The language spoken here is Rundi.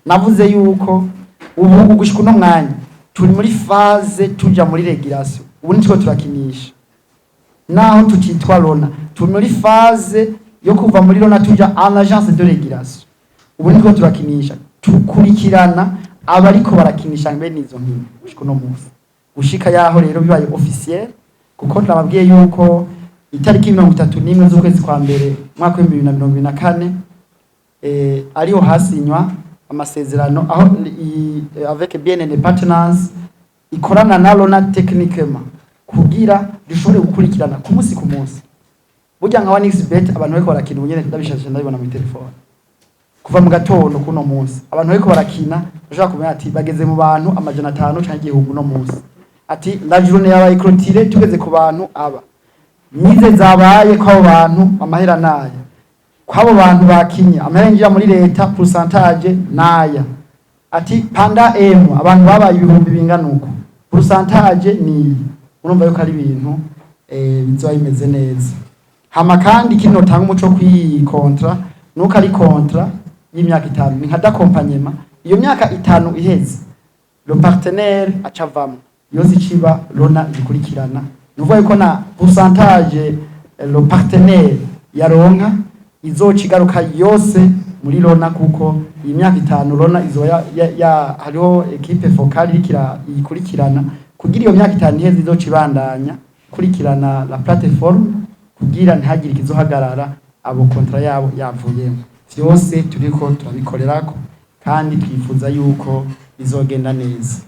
navuze yuko ubu gushika uno mwanya turi muri phase tuja muri regulation, ubu nitwo turakinisha naho tutitwa Rona, turi muri phase yo kuva muri Rona tuja en agence de régulation, ubu nitwo turakinisha tukurikirana abariko barakinisha mbene izo nkino gushika uno munsi, gushika yaho rero bibaye officiel, kuko nababwiye yuko itariki 31 z'ukwezi kwa mbere mwaka wa 2024 ariho hasinywa amasezerano aho avec BNN Partners ikorana na Rona techniquement kugira dushobore gukurikirana ku munsi ku munsi. Burya nka 1xbet abantu bariko barakina ubunyene ndabishashije ndabibona mu telefone kuva mu gatondo kuno munsi abantu bariko barakina bashaka kumenya ati bageze mu bantu amajana 5 canke 1000 no munsi, ati la journée yabaye clôturée tugeze ku bantu aba nize zabaye ko abo bantu amahera naya, kwabo bantu bakinye amahera ngira muri leta pourcentage naya, ati panda abantu babaye ibihumbi bingana uko pourcentage ni urumva yuko ari ibintu bizoba bimeze neza. Hama kandi kino tanga umuco kwi contrat nuko ari contrat y'imyaka 5 ni nka d'accompagnement, iyo myaka 5 iheze le partenaire acavamo yose iciba Rona ikurikirana, nuvuga yuko na pourcentage le partenaire yaronka izocigaruka yose muri Rona, kuko iyi myaka 5 Rona izoya hariho equipe focale ikurikirana kugira iyo myaka 5 iheze izocibandanya kurikirana la plateforme kugira ntihagire ikizohagarara abo kontra yabo yavuyemo. Vyose turiko turabikorerako kandi twifuza yuko bizogenda neza.